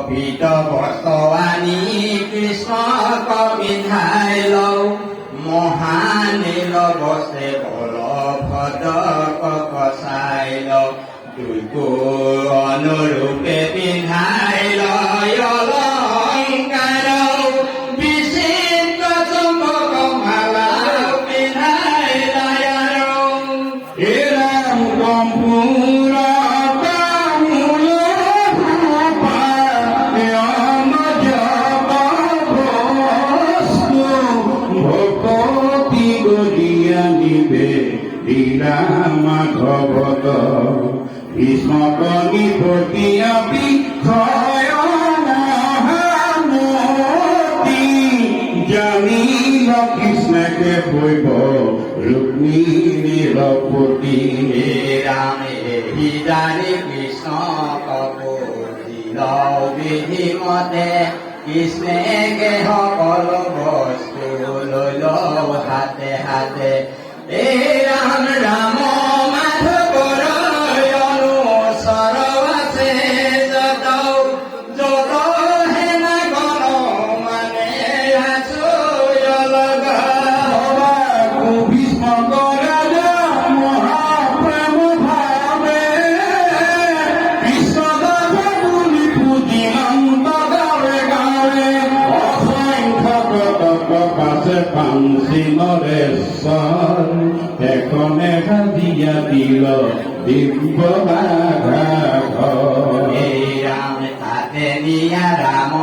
পিত বৰ্তৱানী কৃষ্ণক পিন্ধাই লওঁ মহানীল বস্ত্ৰে বলভদ্ৰক কচাই লওঁ দুইকো অনুৰূপে পিন্ধাই লয় অলংকাৰ বিচিত্ৰ চম্পক মালা পিন্ধাই লয় এরাম কম্পুরা মাধবত ভীষ্মক নিপতি বিষয় মহামতি জানিল কৃষ্ণকে হৈব ৰুক্মিণীৰ পতি ৰামে জানি কৃষ্ণক বুজিল বিধিমতে কৃষ্ণে সকলো বস্তু লৈ লওঁ হাতে হাতে ৰাম ৰাম মাধৱৰ অনুচৰ আছে যত যত হেনা গণ মানে আছো ভীষ্মক ৰাজা মহাপ্ৰেম ভাৱে বিশ্বদাস বুলি পূজিলন্ত গাৱে গাৱে অসংখ্য কটক পাছে পাঞ্চি নৰেশ্বৰ এখনে হাজিয়া দিল দিব্য বাঘা ৰাম তাতে নিয়া ৰাম